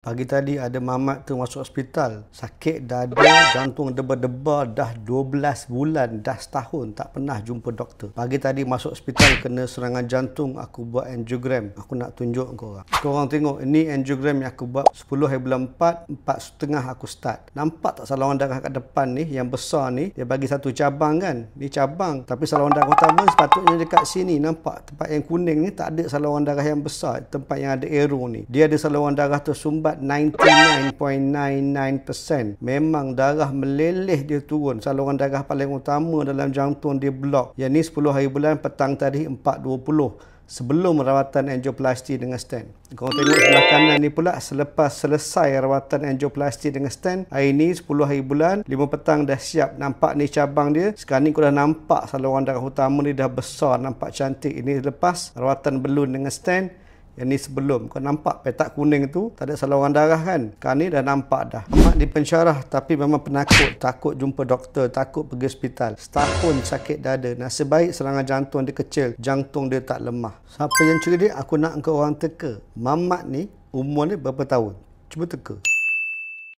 Pagi tadi ada mamat tu masuk hospital. Sakit dada, jantung debar-debar dah 12 bulan, dah setahun tak pernah jumpa doktor. Pagi tadi masuk hospital kena serangan jantung, aku buat angiogram. Aku nak tunjuk korang. Korang tengok, ini angiogram yang aku buat 10 hari bulan 4, 4.5 aku start. Nampak tak saluran darah kat depan ni, yang besar ni, dia bagi satu cabang kan? Ni cabang, tapi saluran darah utama sepatutnya dekat sini. Nampak tempat yang kuning ni tak ada saluran darah yang besar, tempat yang ada arrow ni. Dia ada saluran darah tersumbat 99.99%. Memang darah meleleh dia turun. Saluran darah paling utama dalam jantung dia blok. Yang ni 10 hari bulan, petang tadi 4.20. Sebelum rawatan angioplasti dengan stent. Korang tengok sebelah kanan ni pula, selepas selesai rawatan angioplasti dengan stent, hari ni 10 hari bulan, 5 petang dah siap. Nampak ni cabang dia. Sekarang ni kau dah nampak saluran darah utama ni dah besar, nampak cantik. Ini lepas rawatan balloon dengan stent. Yang ni sebelum. Kau nampak petak kuning tu, tak ada saluran darah kan? Sekarang ni dah nampak dah. Mak di pensyarah tapi memang penakut. Takut jumpa doktor, takut pergi hospital. Setahun sakit dada. Nasib baik serangan jantung dia kecil. Jantung dia tak lemah. Siapa yang cerdik, aku nak kau orang teka. Mamat ni, umur ni berapa tahun? Cuba teka.